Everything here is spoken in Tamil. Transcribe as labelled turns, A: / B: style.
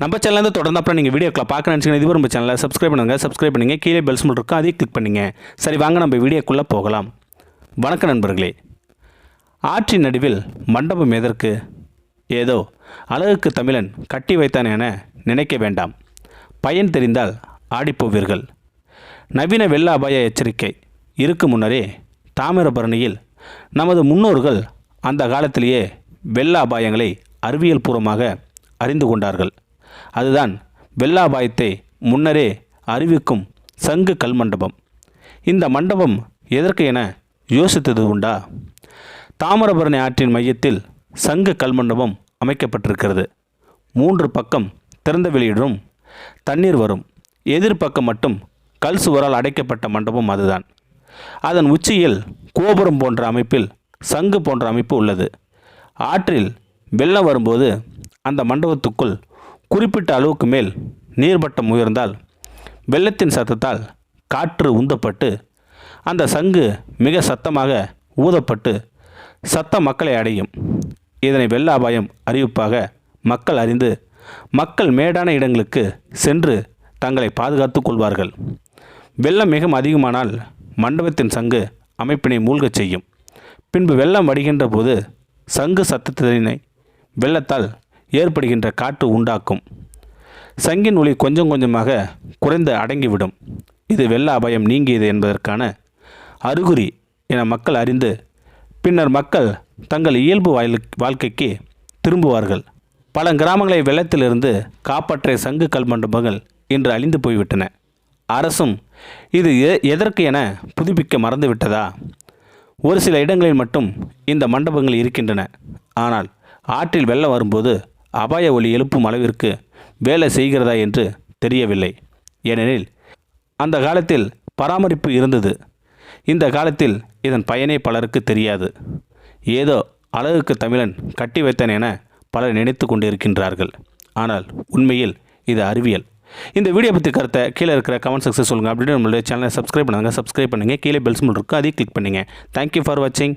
A: நம்ம சேனலில் தொடர்ந்து அப்புறம் நீங்கள் வீடியோக்களை பார்க்க நினச்சிங்கன்னா இது நம்ம சேனலை சப்ஸ்கிரைப் பண்ணுங்கள் கீழே பெல் சிம்பல் இருக்கும் அதையும் கிளிக் பண்ணுங்க. சரி வாங்க நம்ம வீடியோக்குள்ளே போகலாம். வணக்கம் நண்பர்களே. ஆற்றின் நடுவில் மண்டபம் எதற்கு? ஏதோ அழகுக்கு தமிழன் கட்டி வைத்தான் என நினைக்க வேண்டாம். பயன் தெரிந்தால் ஆடிப்போவீர்கள். நவீன வெள்ள அபாய எச்சரிக்கை இருக்கும் முன்னரே தாமிரபரணியில் நமது முன்னோர்கள் அந்த காலத்திலேயே வெள்ள அபாயங்களை அறிவியல் பூர்வமாக அறிந்து கொண்டார்கள். அதுதான் வெள்ள அபாயத்தை முன்னரே அறிவிக்கும் சங்கு கல் மண்டபம். இந்த மண்டபம் எதற்கு என யோசித்தது உண்டா? தாமிரபரணி ஆற்றின் மையத்தில் சங்கு கல் மண்டபம் அமைக்கப்பட்டிருக்கிறது. 3 பக்கம் திறந்த வெளியிடும் தண்ணீர் வரும். எதிர்பக்கம் மட்டும் கல் சுவரால் அடைக்கப்பட்ட மண்டபம் அதுதான். அதன் உச்சியில் கோபுரம் போன்ற அமைப்பில் சங்கு போன்ற அமைப்பு உள்ளது. ஆற்றில் வெள்ளம் வரும்போது அந்த மண்டபத்துக்குள் குறிப்பிட்ட அளவுக்கு மேல் நீர்மட்டம் உயர்ந்தால் வெள்ளத்தின் சத்தத்தால் காற்று உந்தப்பட்டு அந்த சங்கு மிக சத்தமாக ஊதப்பட்டு சத்த மக்களை அடையும். இதனை வெள்ள அபாயம் அறிவிப்பாக மக்கள் அறிந்து மக்கள் மேடான இடங்களுக்கு சென்று தங்களை பாதுகாத்து கொள்வார்கள். வெள்ளம் மிகவும் அதிகமானால் மண்டபத்தின் சங்கு அமைப்பினை மூழ்கச் செய்யும். பின்பு வெள்ளம் வடிகின்ற போது சங்கு சத்தத்தினை வெள்ளத்தால் ஏற்படுகின்ற காற்று உண்டாக்கும். சங்கின் ஒளி கொஞ்சம் கொஞ்சமாக குறைந்து அடங்கிவிடும். இது வெள்ள அபாயம் நீங்கியது என்பதற்கான அறிகுறி என மக்கள் அறிந்து பின்னர் மக்கள் தங்கள் இயல்பு வாழ்க்கைக்கு திரும்புவார்கள். பல கிராமங்களை வெள்ளத்திலிருந்து காப்பாற்றிய சங்கு கல் மண்டபங்கள் இன்று அழிந்து போய்விட்டன. அரசும் இது எதற்கு என புதுப்பிக்க மறந்துவிட்டதா? ஒரு சில இடங்களில் மட்டும் இந்த மண்டபங்கள் இருக்கின்றன. ஆனால் ஆற்றில் வெள்ளம் வரும்போது அபாய ஒலி எழுப்பும் அளவிற்கு வேலை செய்கிறதா என்று தெரியவில்லை. ஏனெனில் அந்த காலத்தில் பராமரிப்பு இருந்தது. இந்த காலத்தில் இதன் பயனே பலருக்கு தெரியாது. ஏதோ அழகுக்கு தமிழன் கட்டி வைத்தான் என பலர் நினைத்து கொண்டிருக்கின்றார்கள். ஆனால் உண்மையில் இது அறிவியல். இந்த வீடியோ பற்றி கருத்தை கீழே இருக்கிற கமெண்ட் செக்ஷன் சொல்லுங்கள். அப்படியே நம்மளுடைய சேனலை சப்ஸ்கிரைப் பண்ணுங்கள் கீழே பெல் சிம்பல் இருக்கும் அதையும் கிளிக் பண்ணுங்கள். தேங்க்யூ ஃபார் வாட்சிங்.